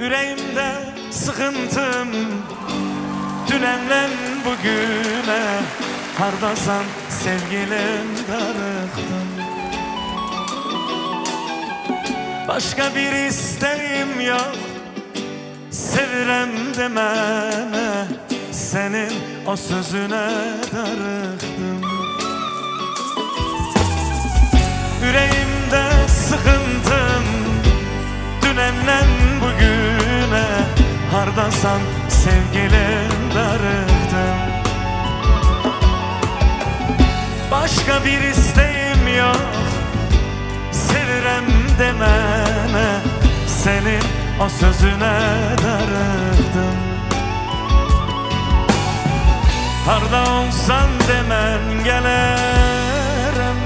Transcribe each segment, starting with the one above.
Yüreğimde sıkıntım dünenden bugüne. Hardasan sevgilim darıktım. Başka bir isteğim yok, sevirem demene. Senin o sözüne darıktım. Yüreğimde sıkıntım dünenden bugüne. Hardasan sevgilim darıktım. Başka bir isteğim yok, sevirem demene. Senin o sözüne darıktım. Harda olsan demen gelirim.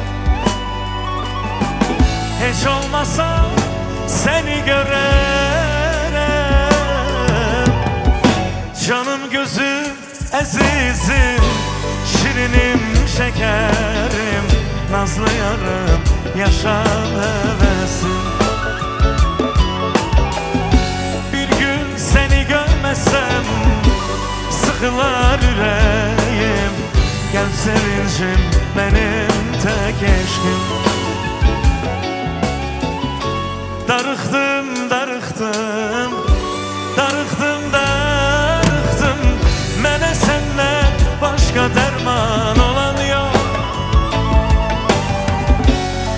Hiç olmasa seni görerim. Canım gözüm azizim, şirinim şekerim, nazlı yarım yaşam hevesim. Bir gün seni görmesem sıkılar yüreğim. Gel sevincim benim tek eşkim. Darıktım, darıktım, darıktım, darıktım. Mene senden başka derman olan yok.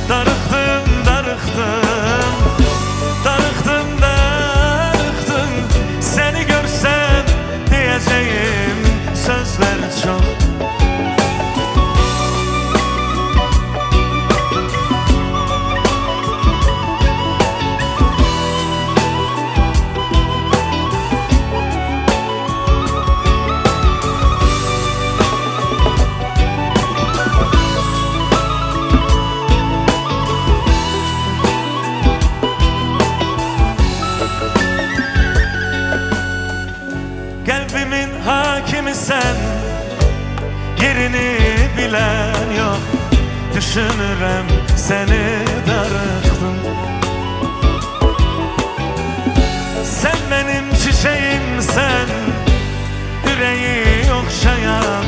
Darıktım, darıktım, darıktım, darıktım. Seni görsem diyeceğim sözler çok. Kalbimin hakimi sen, yerini bilen yok. Düşünürem seni darıktım. Sen benim çiçeğim sen, yüreği okşayan.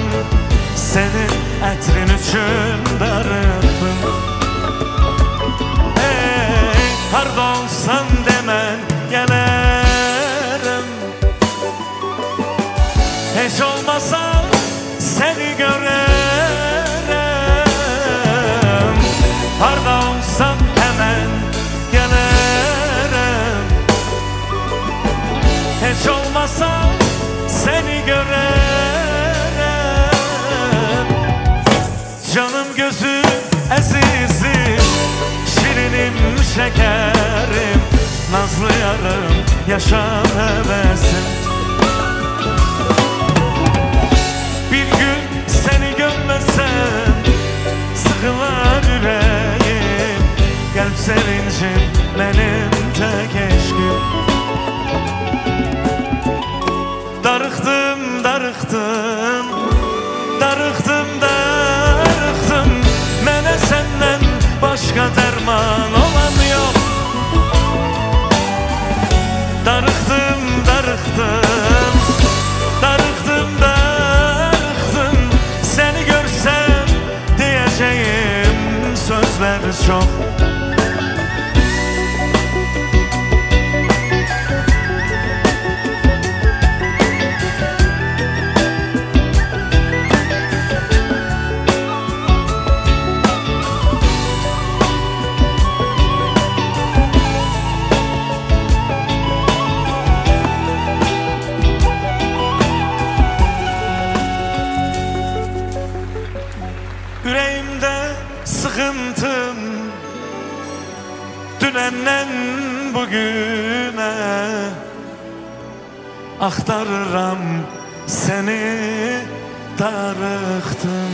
Senin etrin için darıktım. Hey, harda olsan demen gelirim. Hiç olmasa seni görerim. Harda olsam hemen gelirim. Hiç olmasa seni görerim. Canım gözüm azizim, şirinim şekerim, nazlı yarım yaşam hevesim. Sıkılar yüreğim, kalp sevincim benim tek eşkim. Darıktım, darıktım, darıktım, darıktım. Mene senden başka derman olan yok. Darıktım, darıktım, darıktım, darıktım. Seni görsem diyeceğim sözler çok. Yüreğimde sıkıntım dünenden bugüne. Aktarıram seni darıktım.